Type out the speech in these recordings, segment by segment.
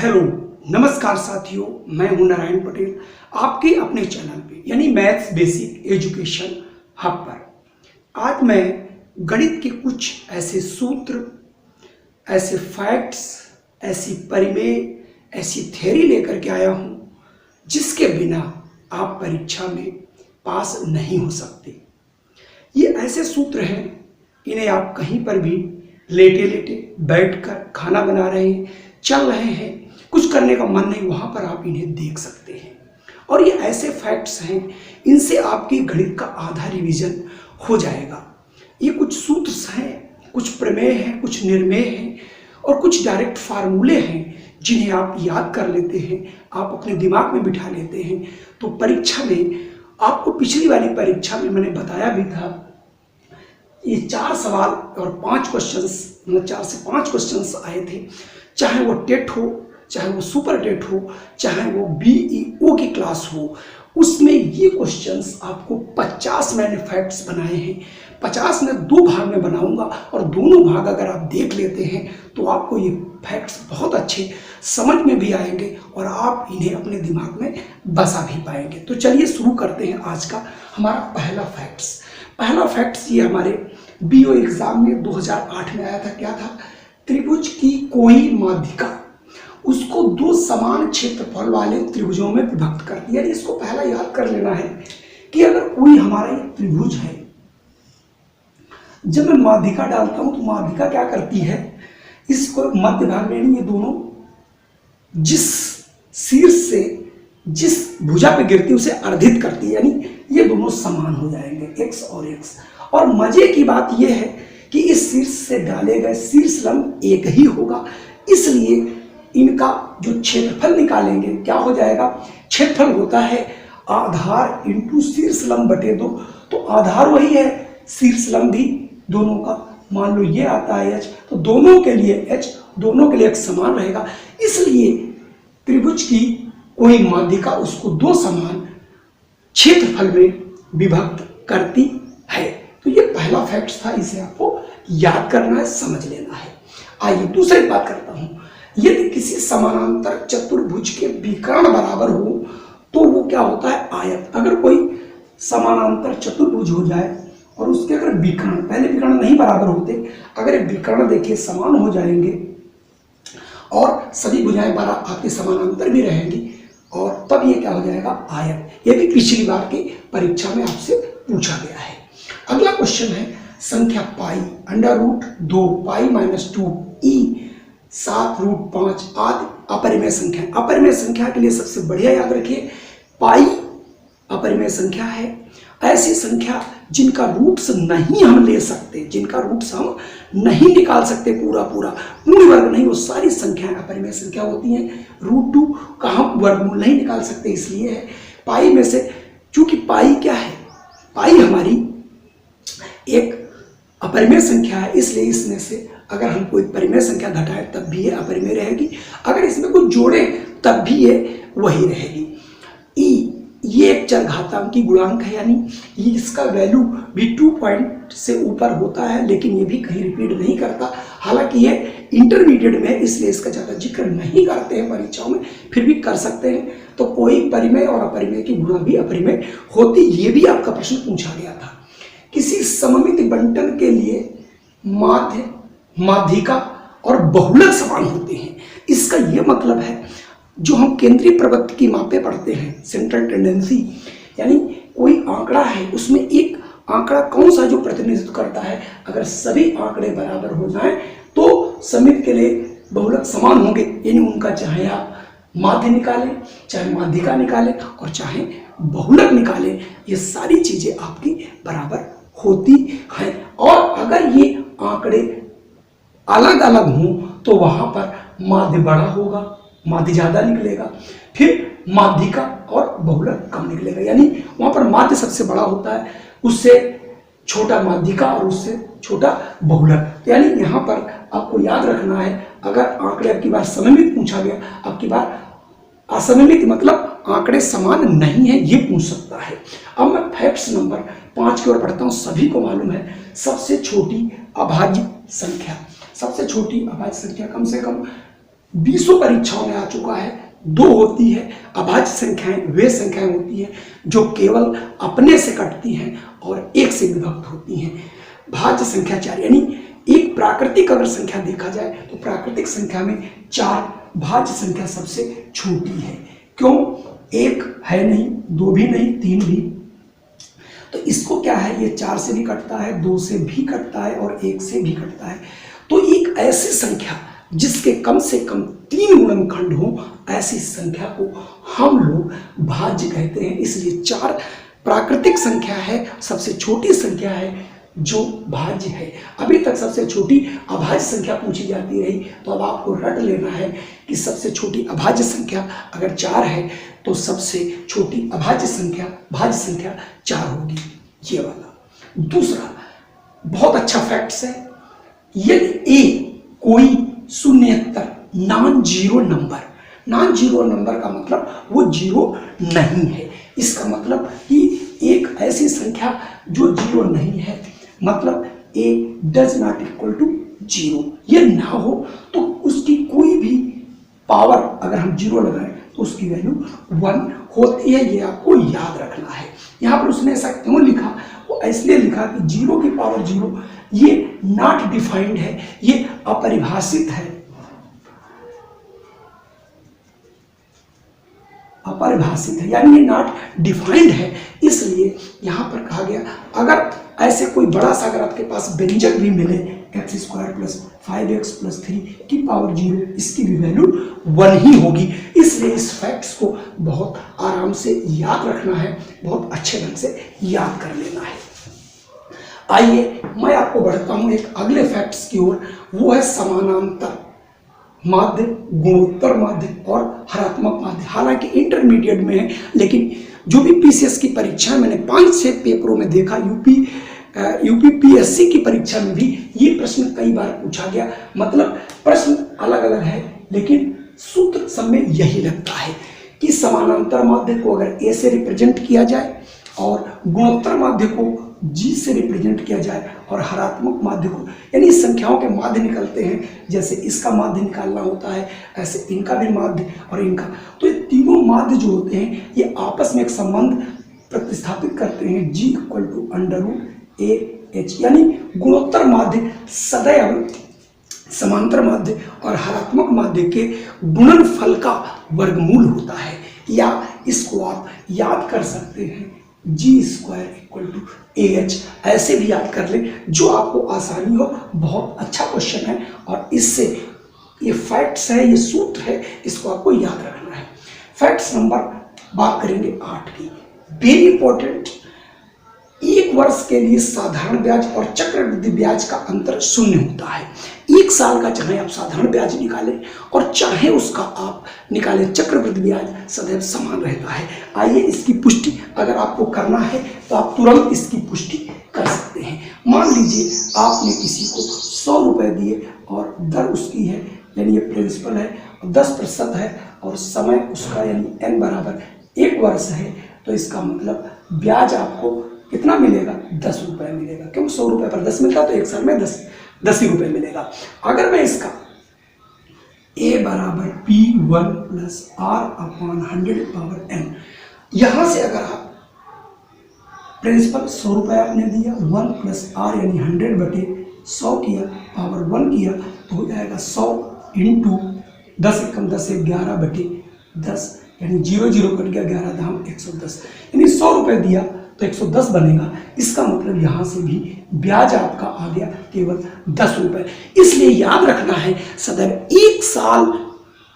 Hello, नमस्कार साथियों, मैं हूं नारायण पटेल आपके अपने चैनल पे यानी मैथ्स बेसिक एजुकेशन हब पर। आज मैं गणित के कुछ ऐसे सूत्र, ऐसे फैक्ट्स, ऐसी परिमेय, ऐसी थ्योरी लेकर के आया हूं जिसके बिना आप परीक्षा में पास नहीं हो सकते। ये ऐसे सूत्र हैं, इन्हें आप कहीं पर भी लेटे लेटे बैठकर खाना बना रहे हैं, चल रहे हैं, कुछ करने का मन नहीं, वहां पर आप इन्हें देख सकते हैं। और ये ऐसे फैक्ट्स हैं, इनसे आपकी गणित का आधा रिवीजन हो जाएगा। ये कुछ सूत्र हैं, कुछ प्रमेय हैं, कुछ निर्मेय हैं और कुछ डायरेक्ट फार्मूले हैं जिन्हें आप याद कर लेते हैं, आप अपने दिमाग में बिठा लेते हैं तो परीक्षा में आपको, पिछली वाली परीक्षा में मैंने बताया भी था, ये 4 सवाल और 5 क्वेश्चंस, मतलब 4 से 5 क्वेश्चंस आए थे। चाहे वो टेट हो, चाहे वो सुपर टेट हो, चाहे वो बीईओ की क्लास हो, उसमें ये क्वेश्चंस आपको 50 मैंने फैक्ट्स बनाए हैं। 50 में 2 भाग में बनाऊंगा और दोनों भाग अगर आप देख लेते हैं तो आपको ये फैक्ट्स बहुत अच्छे समझ में भी आएंगे और आप इन्हें अपने दिमाग में बसा भी पाएंगे। तो चलिए शुरू करते हैं आज का हमारा पहला फैक्ट्स। पहला फैक्ट्स ये हमारे बीओ एग्जाम में 2008 में आया था। क्या था? त्रिभुज की कोई माध्यिका उसको 2 समान क्षेत्रफल वाले त्रिभुजों में विभक्त करती है। यानी इसको पहला याद कर लेना है कि अगर कोई हमारा एक त्रिभुज है, जब मैं माध्यिका डालता हूं तो माध्यिका क्या करती है, इसको मध्य भाग में, ये दोनों जिस शीर्ष से जिस भुजा पे गिरती है उसे अर्धित करती है, यानी ये दोनों समान हो जाएंगे, x और x। और मजे की बात यह है कि इस शीर्ष से डाले गए शीर्ष लंब एक ही होगा, इसलिए इनका जो क्षेत्रफल निकालेंगे क्या हो जाएगा? क्षेत्रफल होता है आधार इंटू शीर्ष लंब बटे 2। तो आधार वही है, शीर्ष लंब भी दोनों का, मान लो ये आता है h, तो दोनों के लिए h, दोनों के लिए x समान रहेगा। इसलिए त्रिभुज की कोई माध्यिका उसको 2 समान क्षेत्रफल में विभक्त करती है। तो ये पहला फैक्ट था, इसे आपको याद करना है, समझ लेना है। आइए दूसरी बात करता हूं। यदि किसी समानांतर चतुर्भुज के विकर्ण बराबर हो तो वो क्या होता है? आयत। अगर कोई समानांतर चतुर्भुज हो जाए और उसके अगर विकर्ण, पहले विकर्ण नहीं बराबर होते, अगर विकर्ण देखिए समान हो जाएंगे और सभी भुजाएं आपके समानांतर भी रहेंगी और तब ये क्या हो जाएगा? आयत। ये भी पिछली बार की परीक्षा में आपसे पूछा गया है। अगला क्वेश्चन है संख्या पाई √2 पाई -2 ई 7√5 आदि अपरिमेय संख्या। अपरिमेय संख्या के लिए सबसे बढ़िया याद रखिए, पाई अपरिमेय संख्या है। ऐसी संख्या जिनका रूट्स नहीं हम ले सकते, जिनका रूट्स हम नहीं निकाल सकते, पूर्ण वर्ग नहीं, वो सारी संख्याएं अपरिमेय संख्या होती हैं। √2 का हम वर्गमूल नहीं निकाल सकते, इसलिए है। पाई में से, चूंकि पाई क्या है? पाई हमारी एक अपरिमेय संख्या है, इसलिए इसमें से अगर हम कोई परिमेय संख्या घटाएं तब भी ये अपरिमेय रहेगी, अगर इसमें कुछ जोड़ें तब भी ये वही रहेगी। ई ये एक चरघातांकी गुणांक है, यानी इसका वैल्यू भी 2 पॉइंट से ऊपर होता है, लेकिन ये भी कहीं रिपीट नहीं करता। हालांकि ये इंटरमीडिएट में है, इसलिए इसका ज़्यादा जिक्र नहीं करते हैं परीक्षाओं में, फिर भी कर सकते हैं। तो कोई परिमेय और अपरिमेय की गुणा भी अपरिमेय होती, ये भी आपका प्रश्न पूछा गया था। किसी सममिति बंटन के लिए माध्य, माध्यिका और बहुलक समान होते हैं। इसका यह मतलब है, जो हम केंद्रीय प्रवृत्ति की मापे पढ़ते हैं, सेंट्रल टेंडेंसी, यानी कोई आंकड़ा है, उसमें एक आंकड़ा कौन सा जो प्रतिनिधित्व करता है, अगर सभी आंकड़े बराबर हो जाएं तो समिति के लिए बहुलक समान होंगे, यानी उनका चाहे आप माध्य निकालें, चाहे माध्यिका निकालें और चाहे बहुलक निकालें, ये सारी चीजें आपकी बराबर होती हैं। और अगर ये आंकड़े अलग अलग हों तो वहां पर माध्य बड़ा होगा, माध्य ज्यादा निकलेगा, फिर माध्यिका और बहुलक कम निकलेगा, यानी वहां पर माध्य सबसे बड़ा होता है, उससे छोटा माध्यिका और उससे छोटा बहुलक। यानी यहां पर आपको याद रखना है, अगर आंकड़े अब की बार सममित पूछा गया, अब की बार असममित मतलब आंकड़े समान नहीं है, ये पूछ सकता है। अब मैं फैक्ट्स नंबर 5 की ओर बढ़ता हूं। सभी को मालूम है सबसे छोटी अभाज्य संख्या, सबसे छोटी अभाज्य संख्या कम से कम 20 परीक्षाओं में आ चुका है। 2 होती है अभाज्य संख्याएं, वे संख्याएं होती हैं जो केवल अपने से कटती हैं और 1 से विभक्त होती हैं। भाज्य संख्या 4, यानी एक प्राकृतिक अगर संख्या देखा जाए तो प्राकृतिक संख्या में 4 भाज्य संख्या सबसे छोटी है। क्यों? 1 है नहीं, 2 भी नहीं, 3 भी। तो इसको क्या है, ये 4 से भी कटता है, 2 से भी कटता है और 1 से भी कटता है। तो एक ऐसी संख्या जिसके कम से कम 3 गुणनखंड हो, ऐसी संख्या को हम लोग भाज्य कहते हैं। इसलिए 4 प्राकृतिक संख्या है, सबसे छोटी संख्या है जो भाज्य है। अभी तक सबसे छोटी अभाज्य संख्या पूछी जाती रही, तो अब आपको रट लेना है कि सबसे छोटी अभाज्य संख्या अगर 4 है तो सबसे छोटी अभाज्य संख्या भाज्य संख्या 4 होगी, ये वाला। दूसरा बहुत अच्छा फैक्ट्स है, यदि ए कोई शून्येतर नॉन जीरो नंबर का मतलब वो जीरो नहीं है। इसका मतलब कि एक ऐसी संख्या जो जीरो नहीं है, मतलब a does not equal to 0, ये ना हो तो उसकी कोई भी पावर अगर हम 0 लगाएं तो उसकी वैल्यू 1 होती है। ये आपको याद रखना है। यहाँ पर उसने ऐसा क्यों लिखा? वो इसलिए लिखा कि 0 की पावर 0 ये नॉट डिफाइंड है, ये अपरिभाषित है, यानी ये नॉट डिफाइंड है। इसलिए यहां पर कहा गया अगर ऐसे कोई बड़ा सा अगर आपके पास व्यंजक भी मिले x² + 5x + 3 की पावर 0, इसकी भी वैल्यू 1 ही होगी। इसलिए इस फैक्ट्स को बहुत आराम से याद रखना है, बहुत अच्छे ढंग से याद कर लेना है। आइए मैं आपको बढ़ता हूं एक अगले फैक्ट्स की ओर, वो है समानांतर माध्य, गुणोत्तर माध्य और हरात्मक माध्य। हालांकि इंटरमीडिएट में है, लेकिन जो भी पीसीएस की परीक्षा मैंने 5-6 पेपरों में देखा, यूपी पीएससी की परीक्षा में भी ये प्रश्न कई बार पूछा गया। मतलब प्रश्न अलग अलग है, लेकिन सूत्र सब में यही लगता है कि समानांतर माध्य को अगर ए से रिप्रेजेंट किया जाए और गुणोत्तर माध्य को जी से रिप्रेजेंट किया जाए और हरात्मक माध्य को, यानी संख्याओं के माध्य निकलते हैं, जैसे इसका माध्य निकालना होता है ऐसे इनका भी माध्य और इनका। तो ये तीनों माध्य जो होते हैं ये आपस में एक संबंध प्रतिस्थापित करते हैं, G = √AH, यानी गुणोत्तर माध्य सदैव समांतर माध्य और हरात्मक माध्य के गुणनफल का वर्गमूल होता है। या इसको आप याद कर सकते हैं G² = AH, ऐसे भी याद कर लें जो आपको आसानी हो। बहुत अच्छा क्वेश्चन है और इससे ये फैक्ट्स है, ये सूत्र है, इसको आपको याद रखना है। फैक्ट्स नंबर बात करेंगे 8 की, वेरी इंपॉर्टेंट। 1 वर्ष के लिए साधारण ब्याज और चक्रवृद्धि ब्याज का अंतर 0 होता है। 1 साल का चाहे आप साधारण ब्याज निकालें और चाहे उसका आप निकालें चक्रवृद्धि ब्याज, सदैव समान रहता है। आइए इसकी पुष्टि अगर आपको करना है तो आप तुरंत इसकी पुष्टि कर सकते हैं। मान लीजिए आपने किसी को 100 रुपए दिए और दर उसकी है, यानी ये प्रिंसिपल है, 10% है और समय उसका यानी n बराबर 1 वर्ष है, तो इसका मतलब ब्याज आपको कितना मिलेगा? 10 रुपए मिलेगा। क्यों? 100 रुपए पर 10 मिलता, तो 1 साल में 10 ही रुपए मिलेगा। अगर मैं इसका a = P1 + R/100n, यहां से अगर आप प्रिंसिपल 100 रुपए आपने दिया, 1 + R यानी 100/100 किया, पावर 1 किया, तो हो जाएगा 100 × 10 × 10 = 11/10, यानी 0 कट गया, 11 दाम 110, यानी 100 रुपए दिया तो 110 बनेगा। इसका मतलब यहाँ से भी ब्याज आपका आ गया केवल 10 रुपए। इसलिए याद रखना है सदैव 1 साल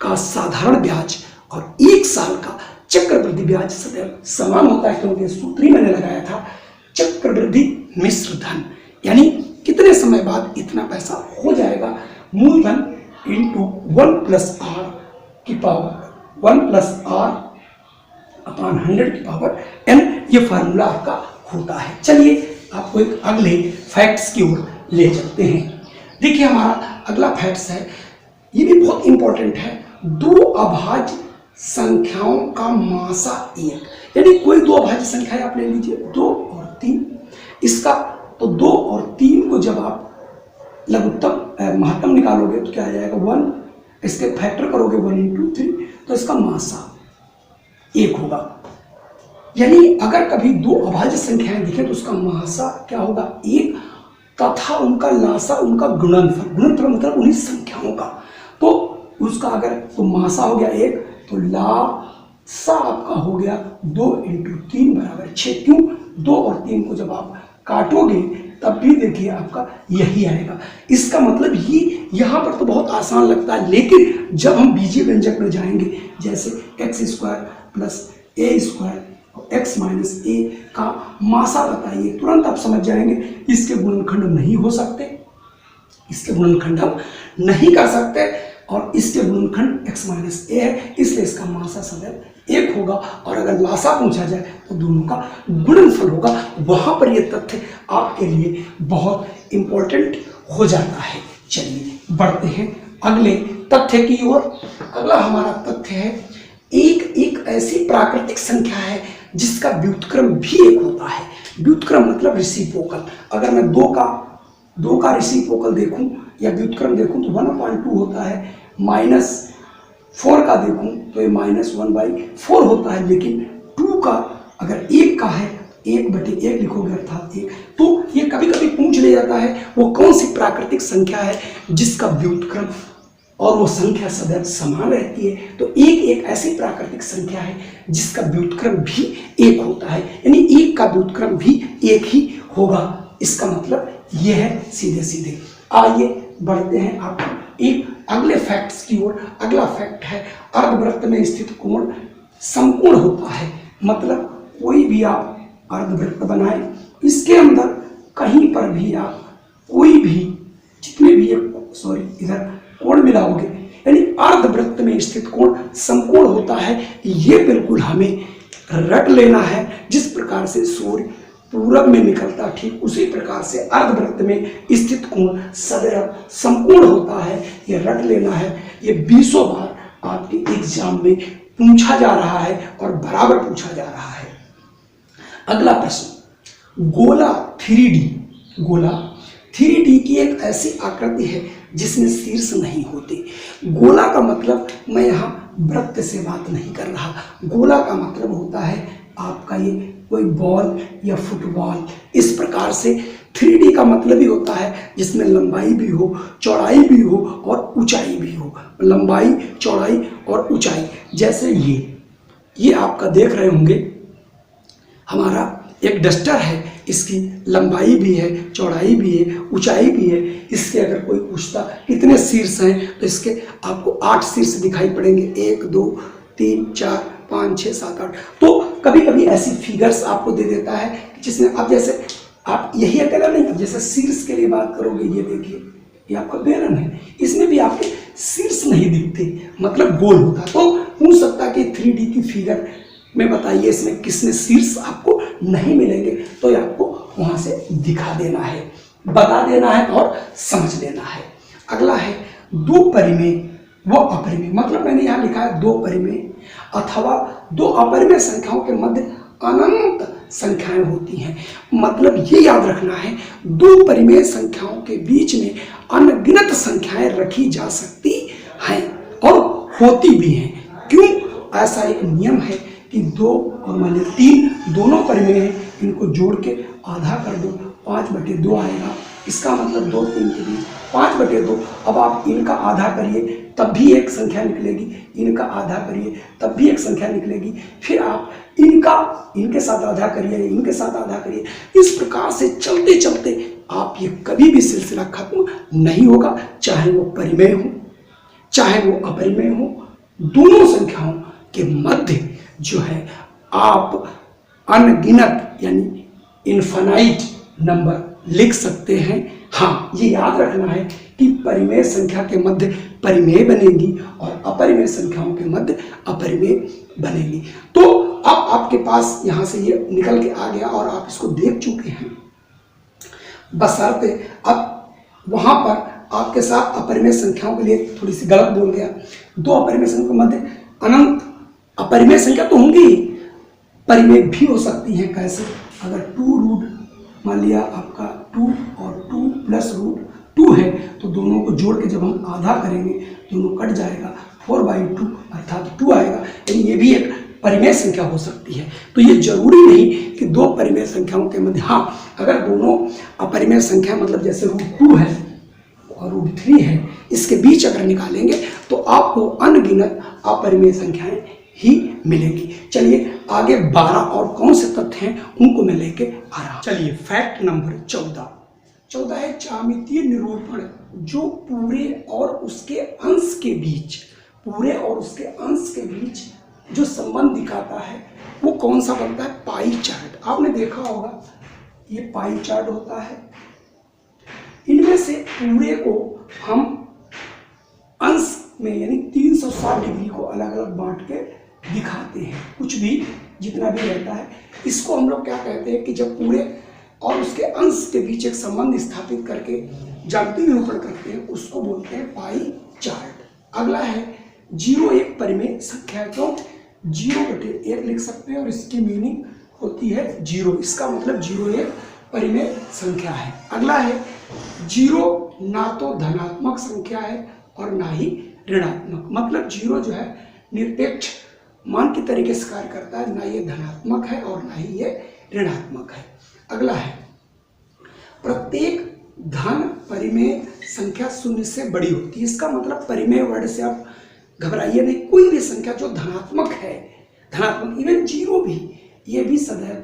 का साधारण ब्याज और 1 साल का चक्रवृद्धि ब्याज सदैव समान होता है, क्योंकि सूत्र ही मैंने लगाया था चक्रवृद्धि मिश्र धन, यानी कितने समय बाद इतना पैसा हो जाएगा, मूलधन × 1 + R की पावर 1 + R/100 की पावर n, ये फार्मूला आपका होता है। चलिए आपको एक अगले फैक्ट्स की ओर ले चलते हैं। देखिए हमारा अगला फैक्ट्स है, ये भी बहुत इंपॉर्टेंट है। 2 अभाज्य संख्याओं का मासा 1, यानी कोई 2 अभाज्य संख्याएं आप ले लीजिए, 2 और 3, इसका तो 2 और 3 को जब आप लघुत्तम महत्तम निकालोगे तो क्या आ जाएगा? 1 इसके फैक्टर करोगे 1 इंटू 3 तो इसका मासा 1 होगा। यानी अगर कभी दो अभाज्य संख्याएं दिखे तो उसका मासा क्या होगा 1 तथा उनका लासा उनका गुणनफल, गुणनफल मतलब उन्हीं संख्याओं का, तो उसका अगर तो मासा हो गया 1 तो लासा आपका हो गया 2 इंटू 3 बराबर 6। क्यों 2 और 3 को जब आप काटोगे तब भी देखिए आपका यही आएगा। इसका मतलब ही यहाँ पर तो बहुत आसान लगता है, लेकिन जब हम बीजीय व्यंजक में जाएंगे जैसे x² plus a² x minus ए का मासा बताइए, तुरंत आप समझ जाएंगे इसके गुणनखंड नहीं हो सकते, इसके गुणनखंड हम नहीं कर सकते, और इसके गुणनखंड x माइनस ए है, इसलिए इसका मासा सदैव 1 होगा। और अगर लासा पूछा जाए तो दोनों का गुणनफल होगा। वहां पर यह तथ्य आपके लिए बहुत इंपॉर्टेंट हो जाता है। चलिए बढ़ते हैं अगले तथ्य की ओर। अगला हमारा तथ्य है एक ऐसी प्राकृतिक संख्या है जिसका व्युत्क्रम भी 1 होता है। व्युत्क्रम मतलब रेसिप्रोकल। अगर मैं दो का रेसिप्रोकल देखूं या व्युत्क्रम देखूं तो 1/2 होता है, -4 का देखूं तो ये -1/4 होता है, लेकिन 2 का अगर 1 का है 1/1 लिखोगे अर्थात 1, तो ये कभी कभी पूछ लिया जाता है वो कौन सी प्राकृतिक संख्या है जिसका व्युत्क्रम और वो संख्या सदैव समान रहती है। तो एक ऐसी प्राकृतिक संख्या है जिसका व्युत्क्रम भी 1 होता है, यानी 1 का व्युत्क्रम भी 1 ही होगा। इसका मतलब यह है सीधे सीधे। आइए बढ़ते हैं आपको एक अगले फैक्ट्स की ओर। अगला फैक्ट है अर्धवृत्त में स्थित कोण समकोण होता है। मतलब कोई भी आप अर्धवृत्त बनाए, इसके अंदर कहीं पर भी आप कोई भी जितने भी इधर कोण मिलाओगे, यानी अर्धवृत्त में स्थित कोण समकोण होता है। ये बिल्कुल हमें रट लेना है। जिस प्रकार से सूर्य पूरब में निकलता ठीक उसी प्रकार से अर्धवृत्त में स्थित कोण सदैव समकोण होता है। ये रट लेना है। ये 20 बार आपके एग्जाम में पूछा जा रहा है और बराबर पूछा जा रहा है। अगला प्रश्न, गोला 3D की एक ऐसी आकृति है जिसमें शीर्ष नहीं होते। गोला का मतलब मैं यहाँ वृत्त से बात नहीं कर रहा। गोला का मतलब होता है आपका ये कोई बॉल या फुटबॉल। इस प्रकार से 3D का मतलब ही होता है जिसमें लंबाई भी हो, चौड़ाई भी हो और ऊंचाई भी हो। लंबाई, चौड़ाई और ऊंचाई। जैसे ये आपका देख रहे होंगे, हमारा एक डस्टर है, इसकी लंबाई भी है, चौड़ाई भी है, ऊंचाई भी है। इसके अगर कोई पूछता कितने शीर्ष हैं तो इसके आपको 8 शीर्ष दिखाई पड़ेंगे। 1 2 3 4 5 6 7 8। तो कभी कभी ऐसी फिगर्स आपको दे देता है जिसमें अब जैसे आप यही अकेला नहीं, अब जैसे शीर्ष के लिए बात करोगे, ये देखिए ये आपका बेलन है, इसमें भी आपके शीर्ष नहीं दिखते, मतलब गोल होता। तो पूछ सकता कि 3D की फिगर में बताइए इसमें किसमें शीर्ष आपको नहीं मिलेंगे, तो ये आपको वहां से दिखा देना है, बता देना है और समझ लेना है। अगला है दो परिमेय व अपरिमेय। मतलब मैंने यहाँ लिखा है दो परिमेय अथवा दो अपरिमेय संख्याओं के मध्य अनंत संख्याएं होती हैं। मतलब ये याद रखना है दो परिमेय संख्याओं के बीच में अनगिनत संख्याएं रखी जा सकती हैं और होती भी हैं। क्यों? ऐसा एक नियम है कि 2 और मान लीजिए 3 दोनों परिमेय हैं, इनको जोड़ के आधा कर दो, 5/2 आएगा। इसका मतलब 2 3 के बीच 5/2। अब आप इनका आधा करिए तब भी एक संख्या निकलेगी, इनका आधा करिए तब भी एक संख्या निकलेगी, फिर आप इनके साथ आधा करिए, इनके साथ आधा करिए। इस प्रकार से चलते चलते आप ये कभी भी सिलसिला खत्म नहीं होगा, चाहे वो परिमेय हो चाहे वो अपरिमेय हो। दोनों संख्याओं के मध्य जो है आप अनगिनत यानी इनफाइनाइट नंबर लिख सकते हैं। हाँ, ये याद रखना है कि परिमेय संख्या के मध्य परिमेय बनेगी और अपरिमेय संख्याओं के मध्य अपरिमेय बनेगी। तो अब आपके पास यहाँ से ये निकल के आ गया और आप इसको देख चुके हैं। बशर्ते अब वहाँ पर आपके साथ अपरिमेय संख्याओं के लिए थोड़ी सी गलत बोल गया। दो अपरिमेय संख्याओं के मध्य अनंत अपरिमेय संख्या तो होंगी, परिमेय भी हो सकती हैं। कैसे? अगर 2 रूट मान लिया आपका 2 और 2 प्लस रूट 2 है तो दोनों को जोड़ के जब हम आधा करेंगे दोनों कट जाएगा, 4/2 अर्थात 2 आएगा। यानी ये भी एक परिमेय संख्या हो सकती है। तो ये जरूरी नहीं कि दो परिमेय संख्याओं के मध्य, हाँ अगर दोनों अपरिमेय संख्या मतलब जैसे √2 है और √3 है, इसके बीच अगर निकालेंगे तो आपको अनगिनत अपरिमेय संख्याएं ही मिलेंगी। चलिए आगे 12 और कौन से तथ्य हैं उनको मैं लेके आ रहा हूं। चलिए फैक्ट नंबर 14 है ज्यामितीय निरूपण जो पूरे और उसके अंश के बीच जो संबंध दिखाता है वो कौन सा बनता है? Pie chart. आपने देखा होगा ये पाई चार्ट होता है। इनमें से पूरे को हम अंश में यानी 360 डिग्री को अलग अलग बांट के दिखाते हैं। कुछ भी जितना भी रहता है इसको हम लोग क्या कहते हैं कि जब पूरे और उसके अंश के बीच एक संबंध स्थापित करके ज्यामितीय निरूपण करते हैं उसको बोलते हैं पाई चार्ट। अगला है 0 एक परिमेय संख्या है, तो 0/1 लिख सकते हैं और इसकी मीनिंग होती है 0। इसका मतलब 0 एक परिमेय संख्या है। अगला है 0 ना तो धनात्मक संख्या है और ना ही ऋणात्मक, मतलब 0 जो है निरपेक्ष मान की तरीके से कार्य करता है, ना ये धनात्मक है और ना ही ये ऋणात्मक है। अगला है प्रत्येक धन परिमेय संख्या 0 से बड़ी होती है। इसका मतलब परिमेय वर्ड से आप घबराइए नहीं, कोई भी संख्या जो धनात्मक है, धनात्मक इवन 0 भी, ये भी सदैव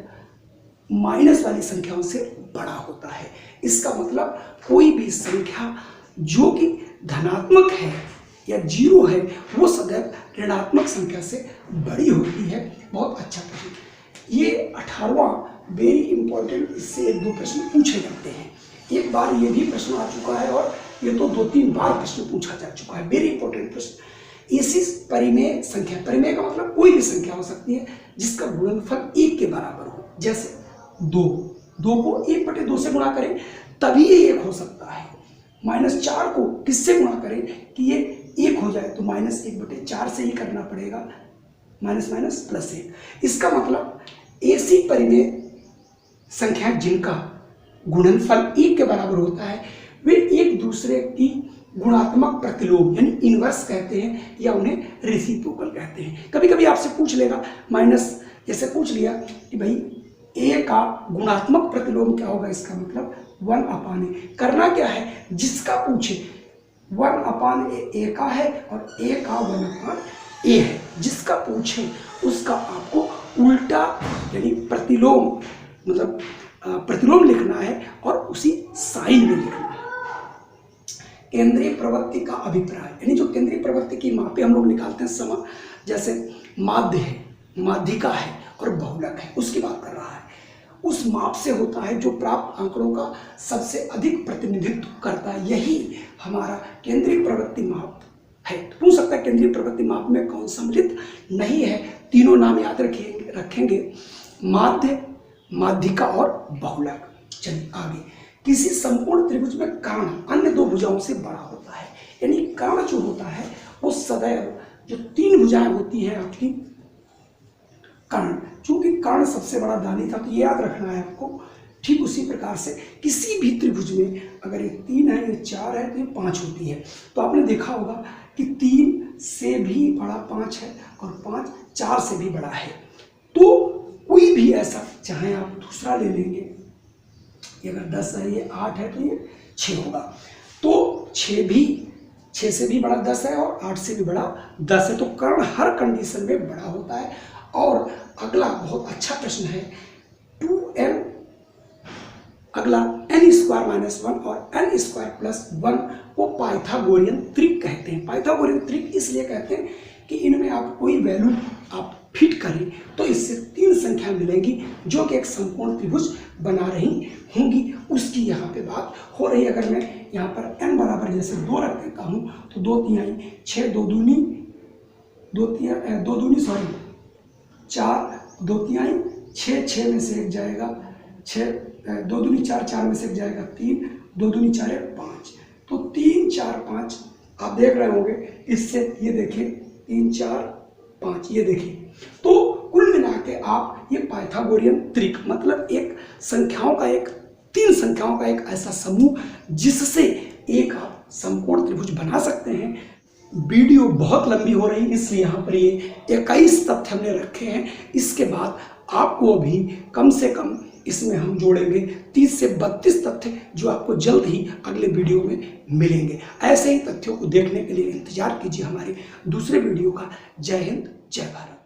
माइनस वाली संख्याओं से बड़ा होता है। इसका मतलब कोई भी संख्या जो कि धनात्मक है या 0 है वो सदैव ऋणात्मक संख्या से बड़ी होती है। बहुत अच्छा प्रश्न। ये 18वां वेरी इंपॉर्टेंट, इससे 1-2 प्रश्न पूछे जाते हैं। एक बार ये भी प्रश्न आ चुका है और ये तो 2-3 बार प्रश्न पूछा जा चुका है। वेरी इंपॉर्टेंट प्रश्न। इसी परिमेय संख्या, परिमेय का मतलब कोई भी संख्या हो सकती है जिसका गुणनफल 1 के बराबर हो। जैसे 2 को 1/2 से गुणा करें तभी ये 1 हो सकता है। -4 को किससे गुणा करें कि ये 1 हो जाए, तो -1/4 से ही करना पड़ेगा, -+1। इसका मतलब ऐसी परिमेय संख्या जिनका गुणनफल 1 के बराबर होता है वे एक दूसरे की गुणात्मक प्रतिलोम यानी इनवर्स कहते हैं या उन्हें रेसिप्रोकल कहते हैं। कभी कभी आपसे पूछ लेगा जैसे पूछ लिया कि भाई a का गुणात्मक प्रतिलोम क्या होगा, इसका मतलब 1/a। करना क्या है, जिसका पूछे 1/a का है और a का 1/a है, जिसका पूछे उसका आपको उल्टा यानी प्रतिलोम मतलब प्रतिलोम लिखना है और उसी साइन में लिखना है। केंद्रीय प्रवृत्ति का अभिप्राय यानी जो केंद्रीय प्रवृत्ति की मापे हम लोग निकालते हैं समा, जैसे माध्य है, माध्यिका है और बहुलक है, उसकी बात कर रहा है। उस माप से होता है जो प्राप्त आंकड़ों का सबसे अधिक प्रतिनिधित्व करता है, यही हमारा केंद्रीय प्रवृत्ति माप है। पूछ सकता है केंद्रीय प्रवृत्ति माप में कौन सम्मिलित नहीं है। तीनों नाम याद रखेंगे, माध्य, माध्यिका और बहुलक। चलिए आगे, किसी संपूर्ण त्रिभुज में कर्ण अन्य 2 भुजाओं से बड़ा होता है। यानी कर्ण जो होता है वो सदैव जो 3 भुजाएं होती हैं आपकी कर्ण, चूंकि कर्ण सबसे बड़ा दानी था तो ये याद रखना है आपको। ठीक उसी प्रकार से किसी भी त्रिभुज में अगर ये 3 है, ये 4 है तो ये 5 होती है। तो आपने देखा होगा कि 3 से भी बड़ा 5 है और 5 4 से भी बड़ा है। तो कोई भी ऐसा, चाहे आप दूसरा ले लेंगे, ये अगर 10 है, ये 8 है तो ये 6 होगा। तो 6 से भी बड़ा 10 है और 8 से भी बड़ा 10 है। तो कर्ण हर कंडीशन में बड़ा होता है। और अगला बहुत अच्छा प्रश्न है 2n, अगला n² - 1 और n² + 1 को पाइथागोरियन त्रिक कहते हैं। पाइथागोरियन त्रिक इसलिए कहते हैं कि इनमें आप कोई वैल्यू आप फिट करें तो इससे 3 संख्या मिलेंगी जो कि एक संपूर्ण त्रिभुज बना रही होंगी, उसकी यहाँ पे बात हो रही है। अगर मैं यहाँ पर n बराबर जैसे 2 रख देता हूँ तो 2 तिहाई 6, 2 दूनी 4, 2 तिहाई 6, 6 में से 1 जाएगा 6, 2 दूनी 4, 4 में से 1 जाएगा 3, 2 दूनी 4 है 5। तो 3, 4, 5 आप देख रहे होंगे। इससे ये देखिए 3, 4, 5 ये देखिए। तो कुल मिला के आप ये पाइथागोरियन त्रिक मतलब 3 संख्याओं का एक ऐसा समूह जिससे एक आप समकोण त्रिभुज बना सकते हैं। वीडियो बहुत लंबी हो रही है, इसलिए यहाँ पर ये 21 तथ्य हमने रखे हैं। इसके बाद आपको अभी कम से कम इसमें हम जोड़ेंगे 30 से 32 तथ्य, जो आपको जल्द ही अगले वीडियो में मिलेंगे। ऐसे ही तथ्यों को देखने के लिए इंतजार कीजिए हमारे दूसरे वीडियो का। जय हिंद, जय भारत।